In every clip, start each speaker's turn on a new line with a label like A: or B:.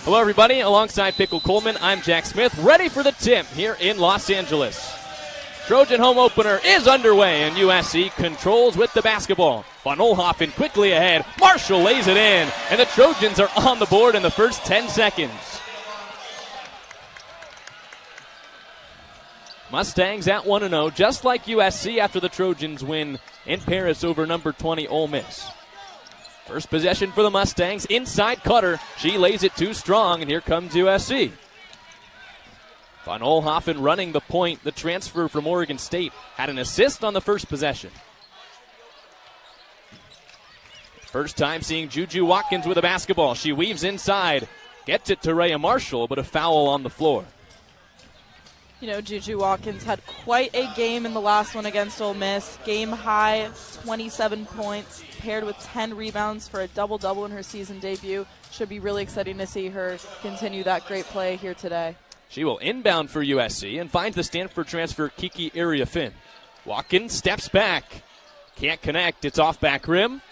A: Hello, everybody. Alongside Pickle Coleman, I'm Jack Smith, ready for the tip here in Los Angeles. Trojan home opener is underway, and USC controls with the basketball. Von Oelhoffen quickly ahead. Marshall lays it in, and the Trojans are on the board in the first 10 seconds. Mustangs at 1-0, just like USC after the Trojans win in Paris over number 20 Ole Miss. First possession for the Mustangs, inside Cutter. She lays it too strong, and here comes USC. Von Oelhoffen running the point. The transfer from Oregon State had an assist on the first possession. First time seeing JuJu Watkins with a basketball. She weaves inside, gets it to Rhea Marshall, but a foul on the floor.
B: You know, JuJu Watkins had quite a game in the last one against Ole Miss. Game high, 27 points, paired with 10 rebounds for a double-double in her season debut. Should be really exciting to see her continue that great play here today.
A: She will inbound for USC and finds the Stanford transfer Kiki Iriafen. Watkins steps back. Can't connect. It's off back rim.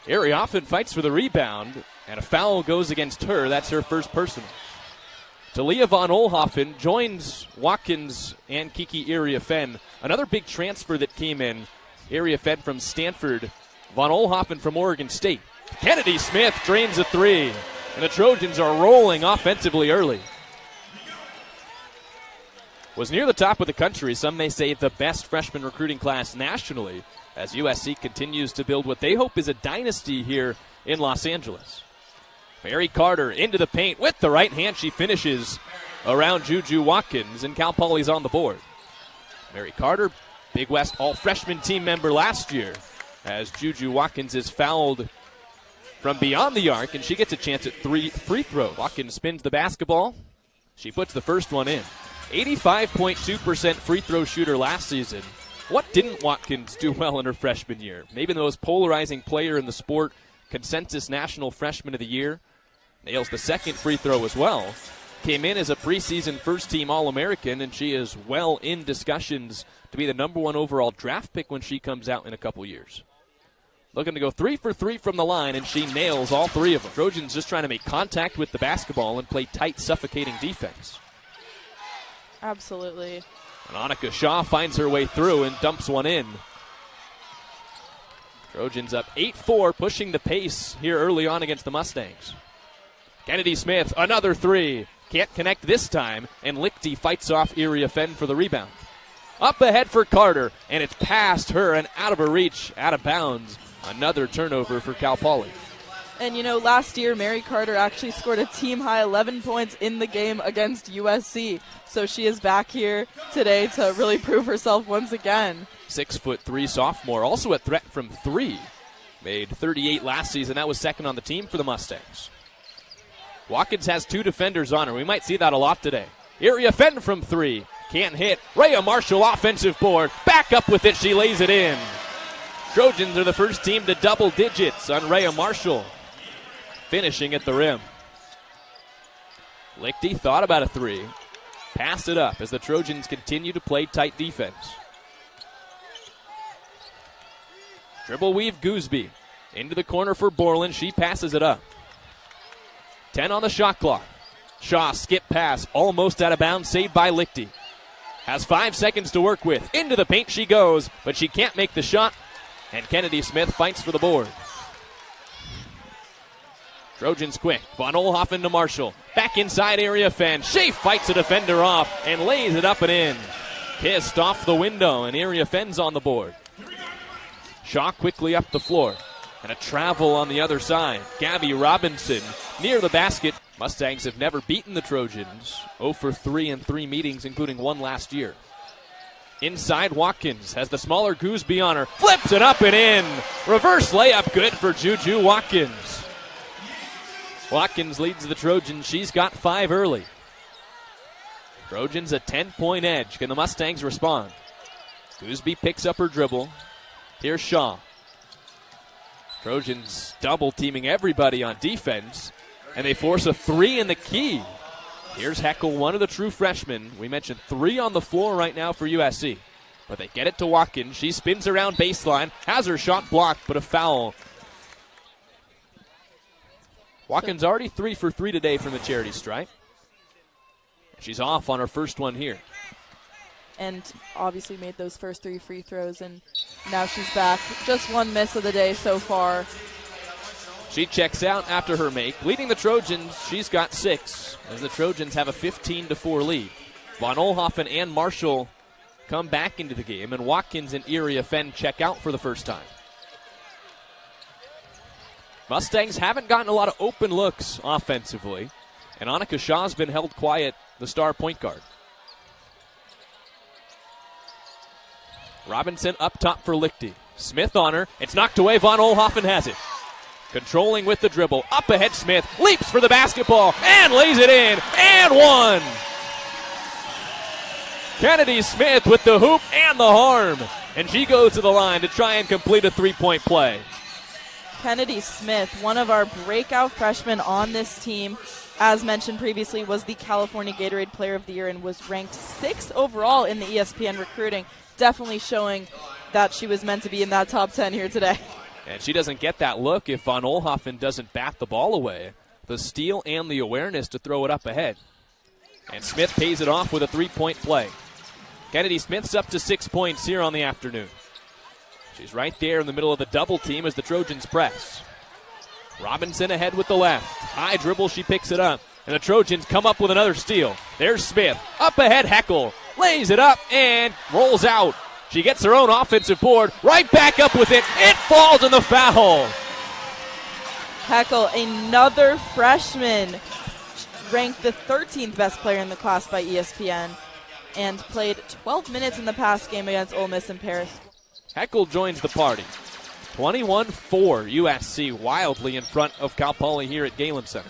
A: Iriafen fights for the rebound, and a foul goes against her. That's her first personal. Talia Von Oelhoffen joins Watkins and Kiki Iriafen. Another big transfer that came in. Iriafen from Stanford, Von Oelhoffen from Oregon State. Kennedy Smith drains a three, and the Trojans are rolling offensively early. Was near the top of the country, some may say the best freshman recruiting class nationally, as USC continues to build what they hope is a dynasty here in Los Angeles. Mary Carter into the paint with the right hand. She finishes around JuJu Watkins, and Cal Poly's on the board. Mary Carter, Big West all-freshman team member last year, as JuJu Watkins is fouled from beyond the arc, and she gets a chance at 3 free throws. Watkins spins the basketball. She puts the first one in. 85.2% free throw shooter last season. What didn't Watkins do well in her freshman year? Maybe the most polarizing player in the sport, consensus National Freshman of the Year. Nails the second free throw as well. Came in as a preseason first-team All-American, and she is well in discussions to be the number 1 overall draft pick when she comes out in a couple years. Looking to go 3 for 3 from the line, and she nails all 3 of them. Trojans just trying to make contact with the basketball and play tight, suffocating defense.
B: Absolutely.
A: And Annika Shaw finds her way through and dumps one in. Trojans up 8-4, pushing the pace here early on against the Mustangs. Kennedy Smith, another 3. Can't connect this time, and Lichty fights off Iriafen for the rebound. Up ahead for Carter, and it's past her and out of her reach, out of bounds. Another turnover for Cal Poly.
B: And, you know, last year, Mary Carter actually scored a team-high 11 points in the game against USC. So she is back here today to really prove herself once again.
A: 6'3" sophomore, also a threat from 3. Made 38 last season. That was second on the team for the Mustangs. Watkins has 2 defenders on her. We might see that a lot today. Iriafen from 3. Can't hit. Rhea Marshall offensive board. Back up with it. She lays it in. Trojans are the first team to double digits on Rhea Marshall. Finishing at the rim. Lichty thought about a 3. Passed it up as the Trojans continue to play tight defense. Dribble weave Gooseby. Into the corner for Borland. She passes it up. 10 on the shot clock. Shaw skip pass. Almost out of bounds. Saved by Lichty. Has 5 seconds to work with. Into the paint she goes, but she can't make the shot. And Kennedy Smith fights for the board. Trojans quick. Von Oelhoffen to Marshall. Back inside Iriafen. Shea fights a defender off and lays it up and in. Kissed off the window, and Iriafen's on the board. Shaw quickly up the floor. And a travel on the other side. Gabby Robinson near the basket. Mustangs have never beaten the Trojans. 0 for 3 in 3 meetings, including 1 last year. Inside, Watkins has the smaller Gooseby on her. Flips it up and in. Reverse layup good for JuJu Watkins. Watkins leads the Trojans. She's got 5 early. Trojans a 10-point edge. Can the Mustangs respond? Gooseby picks up her dribble. Here's Shaw. Trojans double-teaming everybody on defense, and they force a 3 in the key. Here's Heckel, one of the true freshmen. We mentioned 3 on the floor right now for USC. But they get it to Watkins. She spins around baseline, has her shot blocked, but a foul. Watkins already 3 for 3 today from the charity stripe. She's off on her first one here.
B: And obviously made those first 3 free throws, and now she's back. Just one miss of the day so far.
A: She checks out after her make. Leading the Trojans, she's got 6, as the Trojans have a 15-4 lead. Von Oelhoffen and Marshall come back into the game, and Watkins and Iriafen check out for the first time. Mustangs haven't gotten a lot of open looks offensively, and Annika Shaw's been held quiet, the star point guard. Robinson up top for Lichty. Smith on her. It's knocked away. Von Oelhoffen has it. Controlling with the dribble. Up ahead Smith. Leaps for the basketball and lays it in. And one. Kennedy Smith with the hoop and the harm. And she goes to the line to try and complete a three-point play.
B: Kennedy Smith, one of our breakout freshmen on this team, as mentioned previously, was the California Gatorade Player of the Year and was ranked 6th overall in the ESPN recruiting. Definitely showing that she was meant to be in that top 10 here today.
A: And she doesn't get that look if Von Oelhoffen doesn't bat the ball away. The steal and the awareness to throw it up ahead. And Smith pays it off with a three-point play. Kennedy Smith's up to 6 points here on the afternoon. She's right there in the middle of the double team as the Trojans press. Robinson ahead with the left. High dribble, she picks it up. And the Trojans come up with another steal. There's Smith. Up ahead, Heckel. Lays it up and rolls out. She gets her own offensive board. Right back up with it. It falls in the foul.
B: Heckel, another freshman, ranked the 13th best player in the class by ESPN and played 12 minutes in the past game against Ole Miss in Paris.
A: Heckel joins the party. 21-4 USC, wildly in front of Cal Poly here at Galen Center.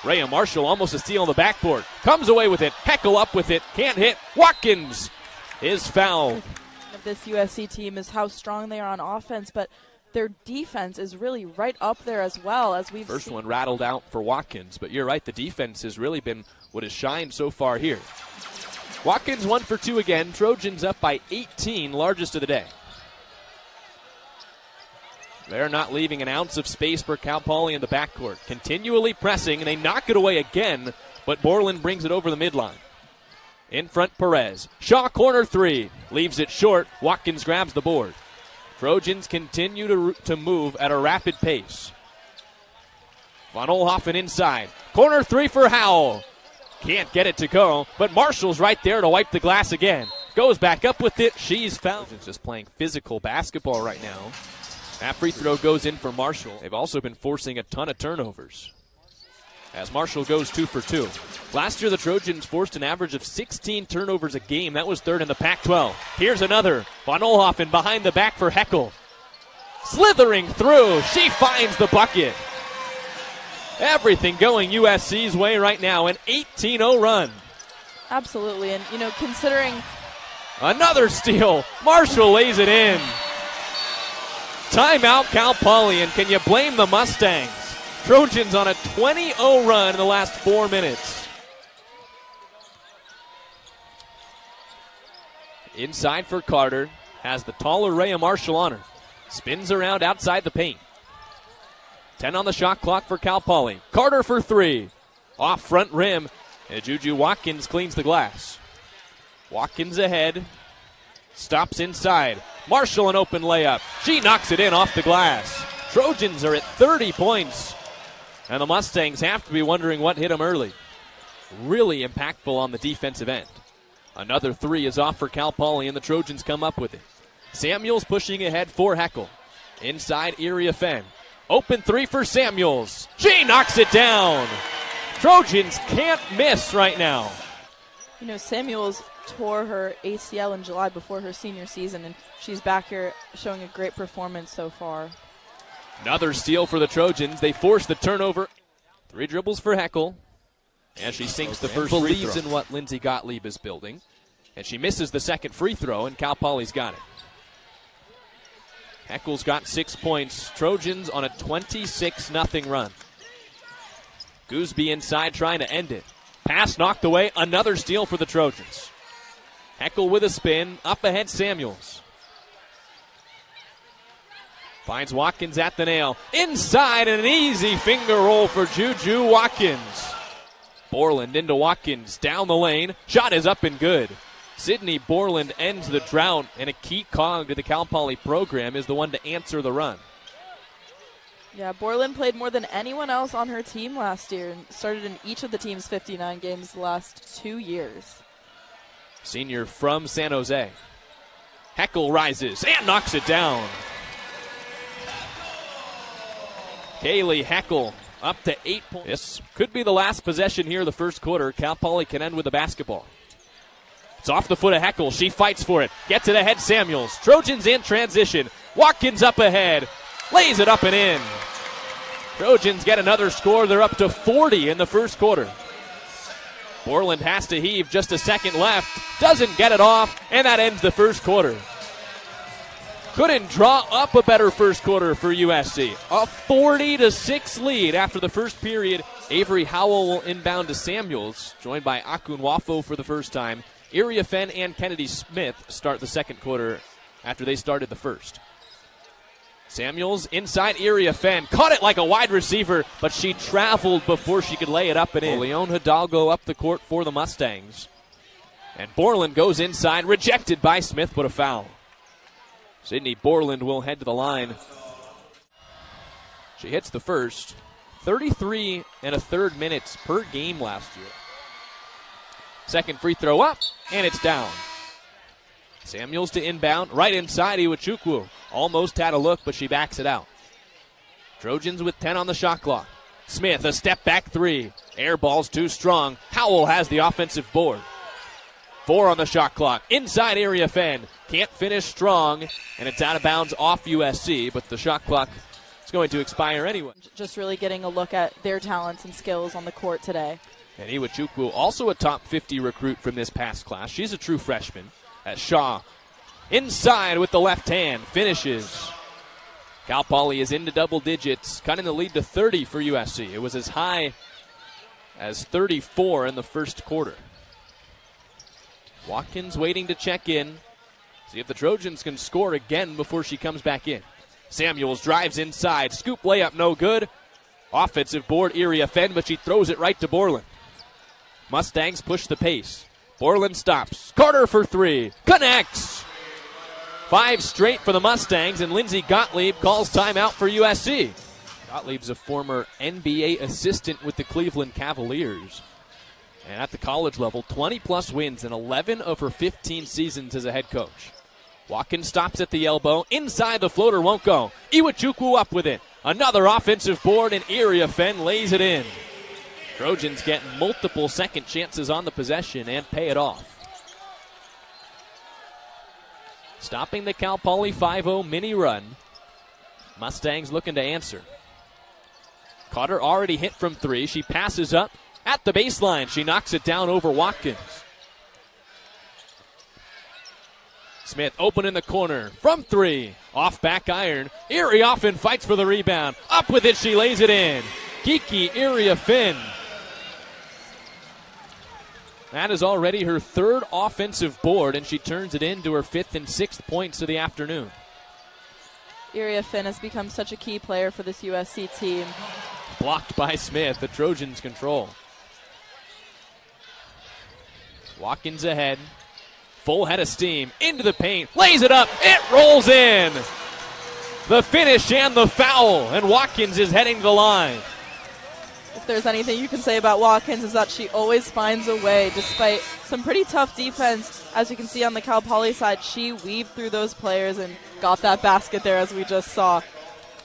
A: Rhea Marshall almost a steal on the backboard. Comes away with it. Heckel up with it. Can't hit. Watkins is fouled.
B: Of this USC team is how strong they are on offense, but their defense is really right up there as well. As we've
A: First
B: seen.
A: one rattled out for Watkins, but you're right, the defense has really been what has shined so far here. Watkins 1 for 2 again. Trojans up by 18, largest of the day. They're not leaving an ounce of space for Cal Poly in the backcourt. Continually pressing, and they knock it away again, but Borland brings it over the midline. In front, Perez. Shaw corner 3. Leaves it short. Watkins grabs the board. Trojans continue to move at a rapid pace. Von Oelhoffen inside. Corner 3 for Howell. Can't get it to go, but Marshall's right there to wipe the glass again. Goes back up with it. She's fouled. Just playing physical basketball right now. That free throw goes in for Marshall. They've also been forcing a ton of turnovers, as Marshall goes 2 for 2. Last year, the Trojans forced an average of 16 turnovers a game. That was 3rd in the Pac-12. Here's another. Von Oelhoffen behind the back for Heckel. Slithering through. She finds the bucket. Everything going USC's way right now. An 18-0 run.
B: Absolutely. And, considering...
A: Another steal. Marshall lays it in. Timeout, Cal Poly, and can you blame the Mustangs? Trojans on a 20-0 run in the last 4 minutes. Inside for Carter. Has the taller Rhea Marshall on her. Spins around outside the paint. 10 on the shot clock for Cal Poly. Carter for 3. Off front rim. And JuJu Watkins cleans the glass. Watkins ahead. Stops inside. Marshall an open layup. She knocks it in off the glass. Trojans are at 30 points. And the Mustangs have to be wondering what hit them early. Really impactful on the defensive end. Another 3 is off for Cal Poly, and the Trojans come up with it. Samuels pushing ahead for Heckel. Inside Iriafen. Open 3 for Samuels. She knocks it down. Trojans can't miss right now.
B: Samuels tore her ACL in July before her senior season, and she's back here showing a great performance so far.
A: Another steal for the Trojans. They force the turnover. 3 dribbles for Heckel. And she sinks the first free throw. Believes in what Lindsey Gottlieb is building. And she misses the second free throw, and Cal Poly's got it. Heckel's got 6 points. Trojans on a 26-0 run. Gooseby inside trying to end it. Pass knocked away. Another steal for the Trojans. Heckel with a spin. Up ahead, Samuels. Finds Watkins at the nail. Inside, and an easy finger roll for JuJu Watkins. Borland into Watkins, down the lane. Shot is up and good. Sydney Borland ends the drought, and a key cog to the Cal Poly program is the one to answer the run.
B: Yeah, Borland played more than anyone else on her team last year and started in each of the team's 59 games the last 2 years.
A: Senior from San Jose. Heckel rises and knocks it down. Kaylee Heckel up to 8 points. This could be the last possession here of the first quarter. Cal Poly can end with the basketball. It's off the foot of Heckel. She fights for it. Gets it ahead, Samuels. Trojans in transition. Watkins up ahead. Lays it up and in. Trojans get another score. They're up to 40 in the first quarter. Borland has to heave, just a second left. Doesn't get it off, and that ends the first quarter. Couldn't draw up a better first quarter for USC. A 40-6 lead after the first period. Avery Howell will inbound to Samuels, joined by Akunwafo for the first time. Iriafen and Kennedy Smith start the second quarter after they started the first. Samuels inside Iriafen. Caught it like a wide receiver, but she traveled before she could lay it up and in. Leon Hidalgo up the court for the Mustangs. And Borland goes inside, rejected by Smith, but a foul. Sydney Borland will head to the line. She hits the first. 33 1/3 minutes per game last year. Second free throw up, and it's down. Samuels to inbound, right inside Iwachukwu. Almost had a look, but she backs it out. Trojans with 10 on the shot clock. Smith, a step back three. Air ball's too strong. Howell has the offensive board. 4 on the shot clock. Inside Iriafen. Can't finish strong, and it's out of bounds off USC, but the shot clock is going to expire anyway.
B: Just really getting a look at their talents and skills on the court today.
A: And Iwachukwu, also a top 50 recruit from this past class. She's a true freshman. As Shaw inside with the left hand, finishes. Cal Poly is into double digits, cutting the lead to 30 for USC. It was as high as 34 in the first quarter. Watkins waiting to check in. See if the Trojans can score again before she comes back in. Samuels drives inside. Scoop layup, no good. Offensive board, Iriafen, but she throws it right to Borland. Mustangs push the pace. Borland stops. Carter for three. Connects. 5 straight for the Mustangs, and Lindsey Gottlieb calls timeout for USC. Gottlieb's a former NBA assistant with the Cleveland Cavaliers. And at the college level, 20-plus wins in 11 of her 15 seasons as a head coach. Watkins stops at the elbow. Inside, the floater won't go. Iwachukwu up with it. Another offensive board, and Iriafen lays it in. Trojans get multiple second chances on the possession and pay it off. Stopping the Cal Poly 5-0 mini run. Mustangs looking to answer. Carter already hit from 3. She passes up at the baseline. She knocks it down over Watkins. Smith open in the corner from 3. Off back iron. Iriafen fights for the rebound. Up with it, she lays it in. Kiki Iriafen. That is already her 3rd offensive board, and she turns it into her 5th and 6th points of the afternoon.
B: Iriafen has become such a key player for this USC team.
A: Blocked by Smith. The Trojans control. Watkins ahead. Full head of steam. Into the paint. Lays it up. It rolls in. The finish and the foul. And Watkins is heading to the line.
B: If there's anything you can say about Watkins is that she always finds a way. Despite some pretty tough defense, as you can see on the Cal Poly side, she weaved through those players and got that basket there, as we just saw.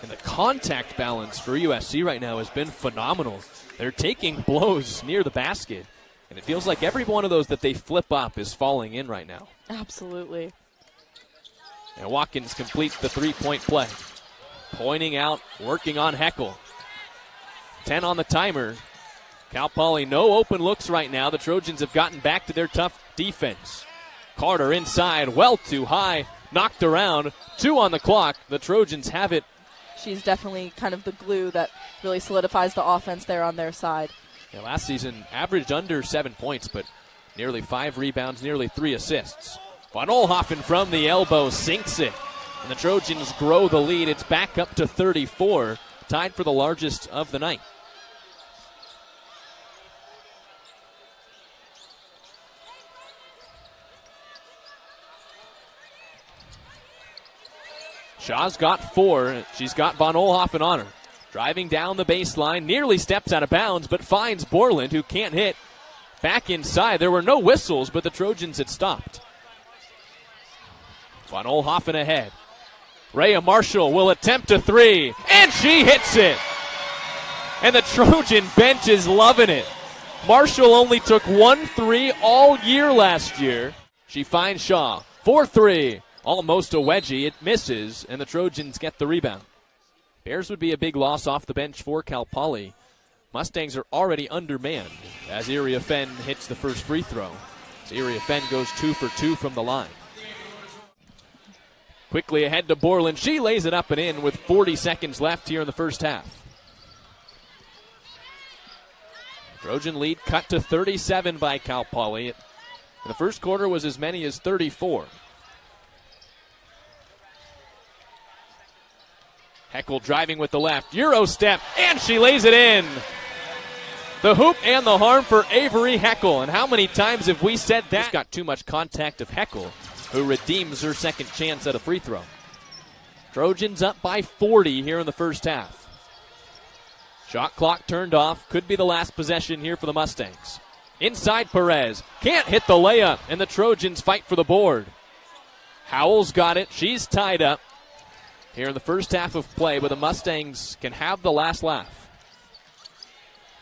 A: And the contact balance for USC right now has been phenomenal. They're taking blows near the basket. And it feels like every one of those that they flip up is falling in right now.
B: Absolutely.
A: And Watkins completes the 3-point play. Pointing out, working on Heckel. 10 on the timer. Cal Poly, no open looks right now. The Trojans have gotten back to their tough defense. Carter inside, well too high. Knocked around. 2 on the clock. The Trojans have it.
B: She's definitely kind of the glue that really solidifies the offense there on their side.
A: Yeah, last season averaged under 7 points, but nearly 5 rebounds, nearly 3 assists. Van Olhoffen from the elbow sinks it. And the Trojans grow the lead. It's back up to 34, tied for the largest of the night. Shaw's got 4. She's got Von Oelhoffen on her. Driving down the baseline, nearly steps out of bounds, but finds Borland, who can't hit. Back inside. There were no whistles, but the Trojans had stopped. Von Oelhoffen ahead. Rhea Marshall will attempt a 3, and she hits it. And the Trojan bench is loving it. Marshall only took 1 3 all year last year. She finds Shaw. 4-3. Almost a wedgie. It misses, and the Trojans get the rebound. Bears would be a big loss off the bench for Cal Poly. Mustangs are already undermanned as Iriafen hits the first free throw. So Iriafen goes 2 for 2 from the line. Quickly ahead to Borland. She lays it up and in with 40 seconds left here in the first half. Trojan lead cut to 37 by Cal Poly. The first quarter was as many as 34. Heckel driving with the left. Euro step, and she lays it in. The hoop and the harm for Avery Heckel. And how many times have we said that? Just got too much contact of Heckel, who redeems her second chance at a free throw. Trojans up by 40 here in the first half. Shot clock turned off. Could be the last possession here for the Mustangs. Inside Perez. Can't hit the layup, and the Trojans fight for the board. Howell's got it. She's tied up here in the first half of play, but the Mustangs can have the last laugh.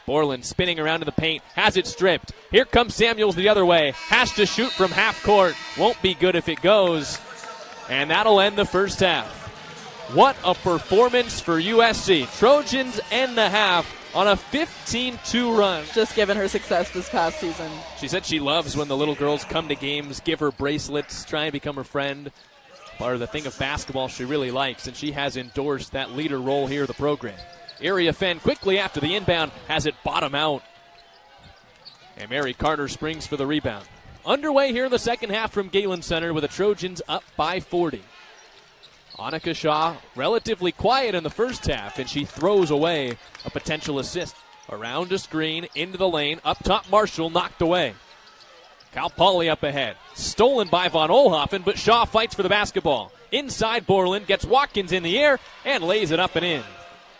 A: Borland spinning around in the paint, has it stripped. Here comes Samuels the other way, has to shoot from half court. Won't be good if it goes, and that'll end the first half. What a performance for USC. Trojans end the half on a 15-2 run.
B: Just given her success this past season.
A: She said she loves when the little girls come to games, give her bracelets, try and become her friend. Part of the thing of basketball she really likes, and she has endorsed that leader role here in the program. Iriafen quickly after the inbound has it bottom out. And Mary Carter springs for the rebound. Underway here in the second half from Galen Center with the Trojans up by 40. Annika Shaw relatively quiet in the first half, and she throws away a potential assist. Around a screen, into the lane, up top Marshall, knocked away. Cal Poly up ahead. Stolen by Von Oelhoffen, but Shaw fights for the basketball. Inside Borland, gets Watkins in the air, and lays it up and in.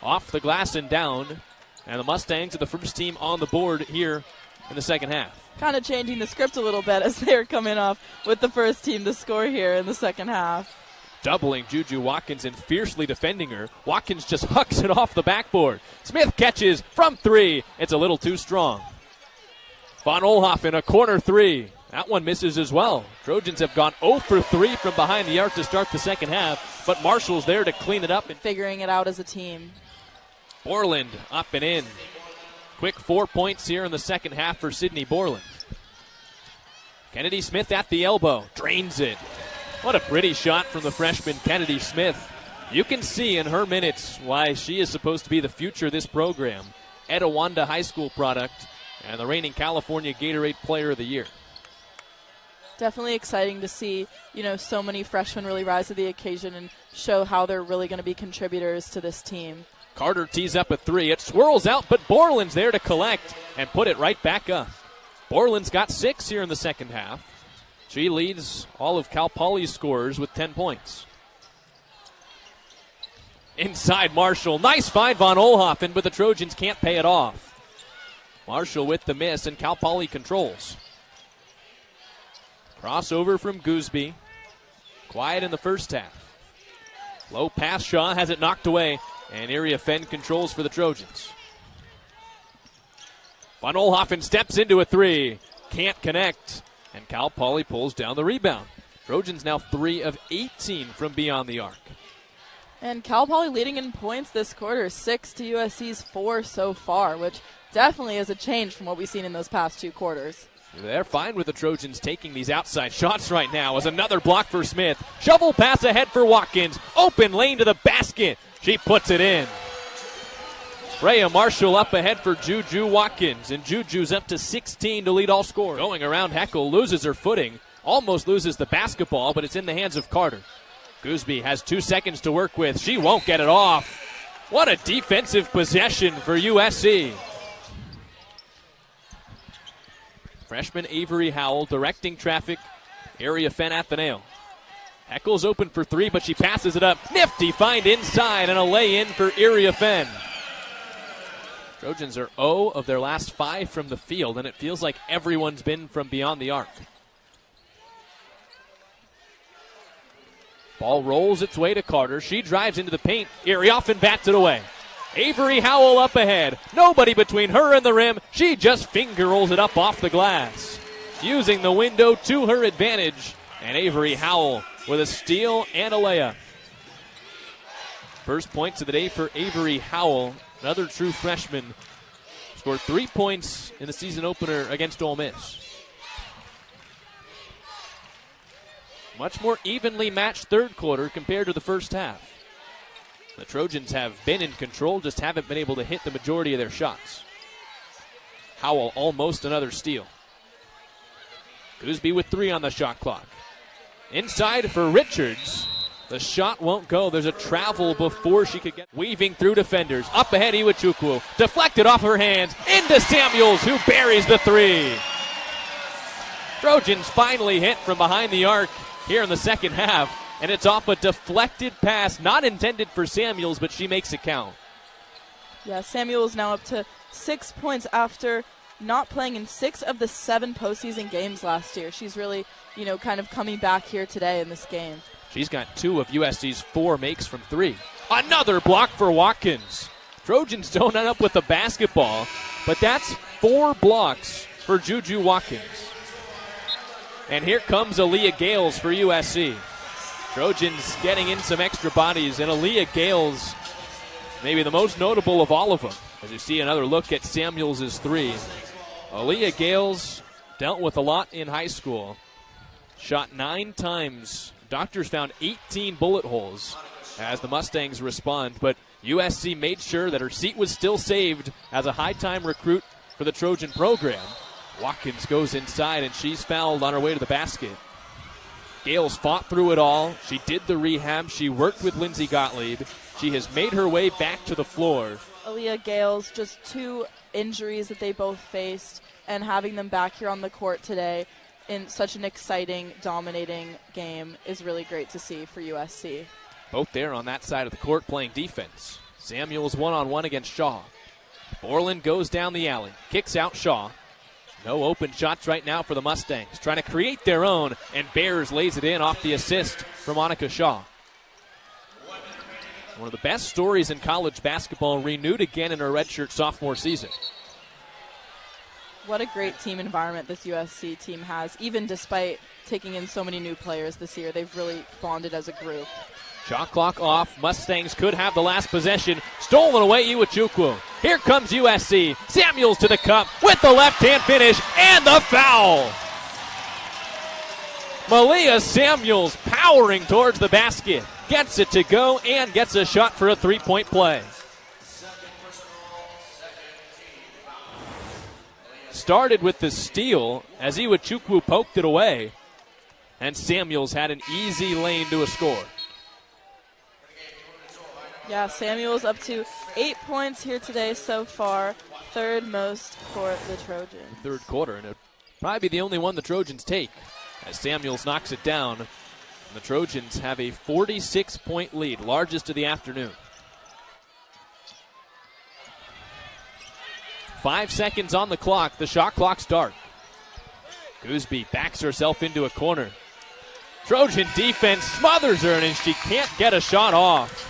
A: Off the glass and down. And the Mustangs are the first team on the board here in the second half.
B: Kind of changing the script a little bit as they're coming off with the first team to score here in the second half.
A: Doubling JuJu Watkins and fiercely defending her. Watkins just hucks it off the backboard. Smith catches from 3. It's a little too strong. Von Oelhoffen, a corner 3. That one misses as well. Trojans have gone 0 for 3 from behind the arc to start the second half, but Marshall's there to clean it up. And
B: figuring it out as a team.
A: Borland up and in. Quick 4 points here in the second half for Sydney Borland. Kennedy Smith at the elbow. Drains it. What a pretty shot from the freshman Kennedy Smith. You can see in her minutes why she is supposed to be the future of this program. Etiwanda High School product and the reigning California Gatorade Player of the Year.
B: Definitely exciting to see, so many freshmen really rise to the occasion and show how they're really going to be contributors to this team.
A: Carter tees up a 3. It swirls out, but Borland's there to collect and put it right back up. Borland's got 6 here in the second half. She leads all of Cal Poly's scorers with 10 points. Inside Marshall. Nice find, Von Oelhoffen, but the Trojans can't pay it off. Marshall with the miss, and Cal Poly controls. Crossover from Gooseby. Quiet in the first half. Low pass, Shaw has it knocked away, and Iriafen controls for the Trojans. Von Oelhoffen steps into a 3. Can't connect, and Cal Poly pulls down the rebound. Trojans now 3 of 18 from beyond the arc.
B: And Cal Poly leading in points this quarter, 6 to USC's 4 so far, which definitely is a change from what we've seen in those past 2 quarters.
A: They're fine with the Trojans taking these outside shots right now as another block for Smith. Shovel pass ahead for Watkins. Open lane to the basket. She puts it in. Rhea Marshall up ahead for JuJu Watkins, and JuJu's up to 16 to lead all scorers. Going around Heckel, loses her footing, almost loses the basketball, but it's in the hands of Carter. Gooseby has 2 seconds to work with. She won't get it off. What a defensive possession for USC. Freshman Avery Howell directing traffic. Iriafen at the nail. Eccles open for 3, but she passes it up. Nifty find inside and a lay-in for Iriafen. Trojans are 0 of their last 5 from the field, and it feels like everyone's been from beyond the arc. Ball rolls its way to Carter. She drives into the paint. Iriafen bats it away. Avery Howell up ahead. Nobody between her and the rim. She just finger rolls it up off the glass. Using the window to her advantage. And Avery Howell with a steal and a layup. First points of the day for Avery Howell. Another true freshman. Scored 3 points in the season opener against Ole Miss. Much more evenly matched third quarter compared to the first half. The Trojans have been in control, just haven't been able to hit the majority of their shots. Howell almost another steal. Gooseby with 3 on the shot clock. Inside for Richards. The shot won't go. There's a travel before she could get. Weaving through defenders. Up ahead, Iwachukwu. Deflected off her hands. Into Samuels, who buries the 3. Trojans finally hit from behind the arc here in the second half. And it's off a deflected pass, not intended for Samuels, but she makes it count.
B: Yeah, Samuels now up to 6 points after not playing in 6 of the 7 postseason games last year. She's really, kind of coming back here today in this game.
A: She's got 2 of USC's 4 makes from 3. Another block for Watkins. Trojans don't end up with the basketball, but that's 4 blocks for JuJu Watkins. And here comes Aaliyah Gales for USC. Trojans getting in some extra bodies, and Aaliyah Gales, maybe the most notable of all of them. As you see another look at Samuels' 3. Aaliyah Gales dealt with a lot in high school. Shot 9 times. Doctors found 18 bullet holes as the Mustangs respond, but USC made sure that her seat was still saved as a high-time recruit for the Trojan program. Watkins goes inside, and she's fouled on her way to the basket. Gales fought through it all. She did the rehab. She worked with Lindsey Gottlieb. She has made her way back to the floor.
B: Aaliyah Gales, just 2 injuries that they both faced, and having them back here on the court today in such an exciting, dominating game is really great to see for USC.
A: Both there on that side of the court playing defense. Samuels one-on-one against Shaw. Borland goes down the alley. Kicks out Shaw. No open shots right now for the Mustangs. Trying to create their own, and Bears lays it in off the assist from Monica Shaw. One of the best stories in college basketball, renewed again in her redshirt sophomore season.
B: What a great team environment this USC team has, even despite taking in so many new players this year. They've really bonded as a group.
A: Shot clock off. Mustangs could have the last possession. Stolen away, Iwachukwu. Here comes USC. Samuels to the cup with the left-hand finish and the foul. Malia Samuels powering towards the basket. Gets it to go and gets a shot for a 3-point play. Started with the steal as Iwachukwu poked it away. And Samuels had an easy lane to a score.
B: Yeah, Samuels up to 8 points here today so far. 3rd most for the Trojans.
A: Third quarter, and it'll probably be the only one the Trojans take as Samuels knocks it down. And the Trojans have a 46-point lead, largest of the afternoon. 5 seconds on the clock. The shot clock starts. Gooseby backs herself into a corner. Trojan defense smothers her, and she can't get a shot off.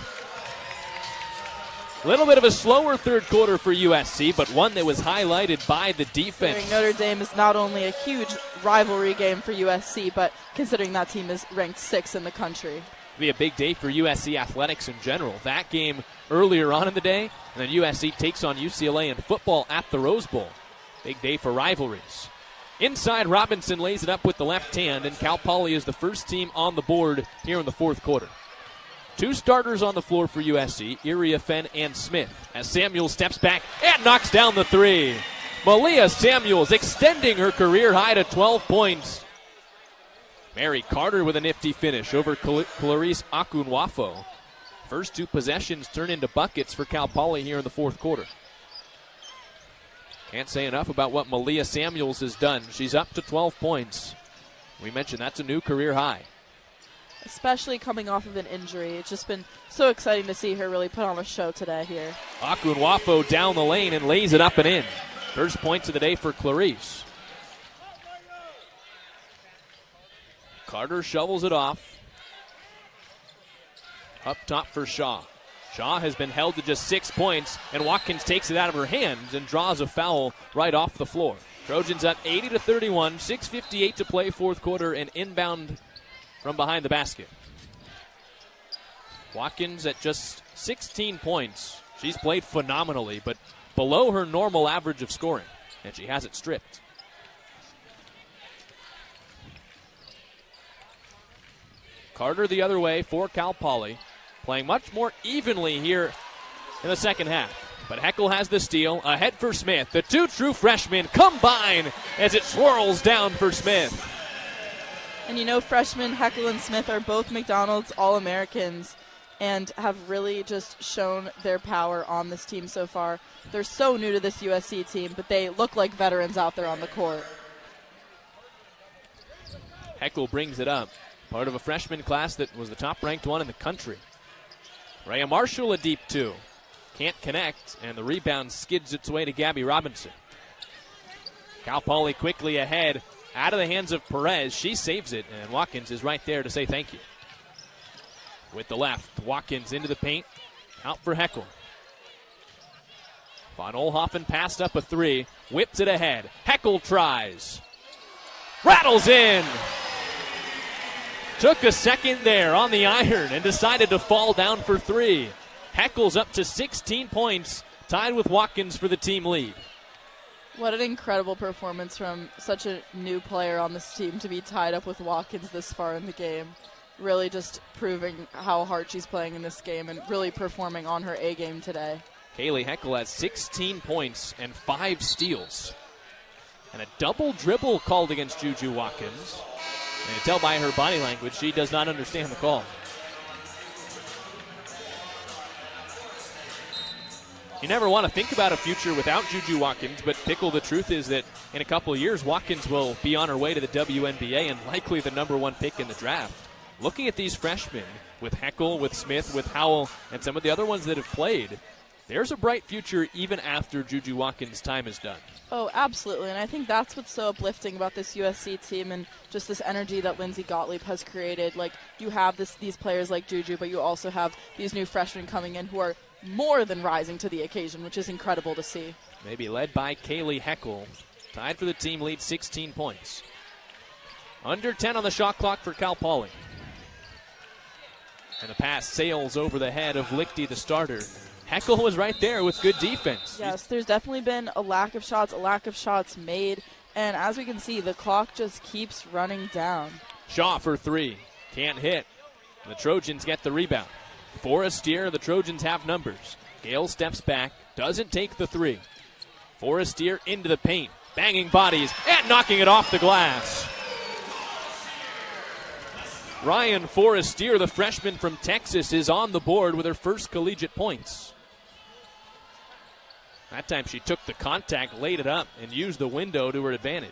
A: A little bit of a slower third quarter for USC, but one that was highlighted by the defense.
B: Notre Dame is not only a huge rivalry game for USC, but considering that team is ranked 6th in the country.
A: It'll be a big day for USC athletics in general. That game earlier on in the day, and then USC takes on UCLA in football at the Rose Bowl. Big day for rivalries. Inside, Robinson lays it up with the left hand, and Cal Poly is the first team on the board here in the fourth quarter. 2 starters on the floor for USC, Iriafen and Smith, as Samuels steps back and knocks down the 3. Malia Samuels extending her career high to 12 points. Mary Carter with a nifty finish over Clarice Akunwafo. First two possessions turn into buckets for Cal Poly here in the fourth quarter. Can't say enough about what Malia Samuels has done. She's up to 12 points. We mentioned that's a new career high.
B: Especially coming off of an injury. It's just been so exciting to see her really put on a show today here.
A: Akunwafo down the lane and lays it up and in. First points of the day for Clarice. Carter shovels it off. Up top for Shaw. Shaw has been held to just 6 points, and Watkins takes it out of her hands and draws a foul right off the floor. Trojans up 80-31, 6:58 to play fourth quarter, and inbound from behind the basket. Watkins at just 16 points. She's played phenomenally, but below her normal average of scoring, and she has it stripped. Carter the other way for Cal Poly, playing much more evenly here in the second half. But Heckel has the steal, ahead for Smith. The two true freshmen combine as it swirls down for Smith.
B: And you know, freshmen Heckel and Smith are both McDonald's All-Americans and have really just shown their power on this team so far. They're so new to this USC team, but they look like veterans out there on the court.
A: Heckel brings it up. Part of a freshman class that was the top-ranked one in the country. Rhea Marshall a deep two. Can't connect, and the rebound skids its way to Gabby Robinson. Cal Poly quickly ahead, out of the hands of Perez. She saves it, and Watkins is right there to say thank you. With the left, Watkins into the paint, out for Heckel. Von Oelhoffen passed up a three, whips it ahead. Heckel tries. Rattles in. Took a second there on the iron and decided to fall down for three. Heckel's up to 16 points, tied with Watkins for the team lead.
B: What an incredible performance from such a new player on this team to be tied up with Watkins this far in the game. Really just proving how hard she's playing in this game and really performing on her A game today.
A: Kaylee Heckel has 16 points and 5 steals. And a double dribble called against JuJu Watkins. And you tell by her body language, she does not understand the call. You never want to think about a future without JuJu Watkins, but Pickle, the truth is that in a couple of years, Watkins will be on her way to the WNBA and likely the number one pick in the draft. Looking at these freshmen, with Heckel, with Smith, with Howell, and some of the other ones that have played, there's a bright future even after JuJu Watkins' time is done.
B: Oh, absolutely, and I think that's what's so uplifting about this USC team and just this energy that Lindsay Gottlieb has created. Like, you have these players like JuJu, but you also have these new freshmen coming in who are more than rising to the occasion, which is incredible to see.
A: Maybe led by Kaylee Heckel, tied for the team lead, 16 points. Under 10 on the shot clock for Cal Poly. And the pass sails over the head of Lichty, the starter. Heckel was right there with good defense.
B: Yes, there's definitely been a lack of shots made. And as we can see, the clock just keeps running down.
A: Shaw for three. Can't hit. The Trojans get the rebound. Forestier, the Trojans have numbers. Gale steps back, doesn't take the three. Forestier into the paint, banging bodies, and knocking it off the glass. Ryan Forestier, the freshman from Texas, is on the board with her first collegiate points. That time she took the contact, laid it up, and used the window to her advantage.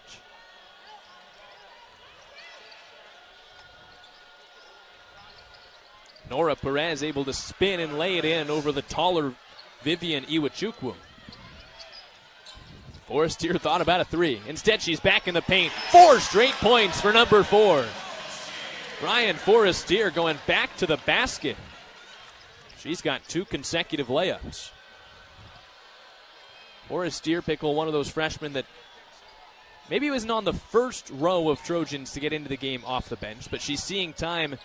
A: Nora Perez able to spin and lay it in over the taller Vivian Iwachukwu. Forestier thought about a three. Instead, she's back in the paint. 4 straight points for number 4. Ryan Forestier going back to the basket. She's got 2 consecutive layups. Forestier, Pickle, one of those freshmen that maybe wasn't on the first row of Trojans to get into the game off the bench, but she's seeing time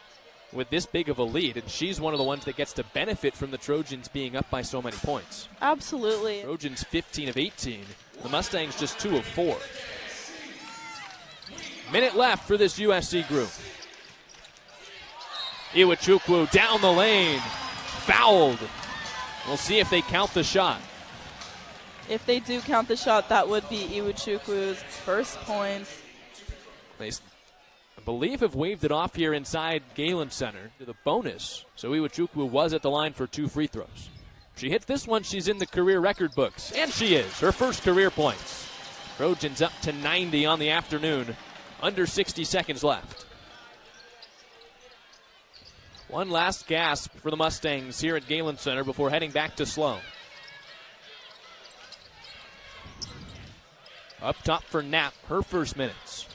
A: with this big of a lead, and she's one of the ones that gets to benefit from the Trojans being up by so many points.
B: Absolutely.
A: Trojans 15 of 18. The Mustangs just 2 of 4. Minute left for this USC group. Iwachukwu down the lane. Fouled. We'll see if they count the shot.
B: If they do count the shot, that would be Iwachukwu's first points.
A: I believe have waved it off here inside Galen Center to the bonus. Saweetie Chukwu was at the line for 2 free throws. If she hits this one, she's in the career record books, and she is. Her first career points. Trojans up to 90 on the afternoon. Under 60 seconds left. One last gasp for the Mustangs here at Galen Center before heading back to Sloan. Up top for Knapp, her first minutes.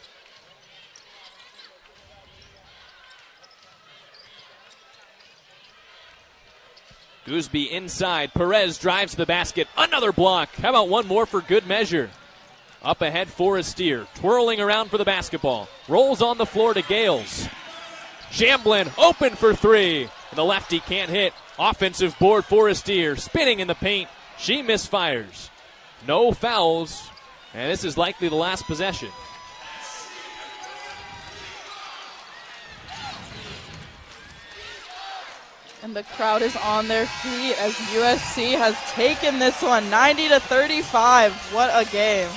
A: Gooseby inside. Perez drives the basket. Another block. How about one more for good measure? Up ahead, Forestier, twirling around for the basketball. Rolls on the floor to Gales. Shamblin open for 3. And the lefty can't hit. Offensive board, Forestier spinning in the paint. She misfires. No fouls. And this is likely the last possession.
B: And the crowd is on their feet as USC has taken this one 90-35. What a game.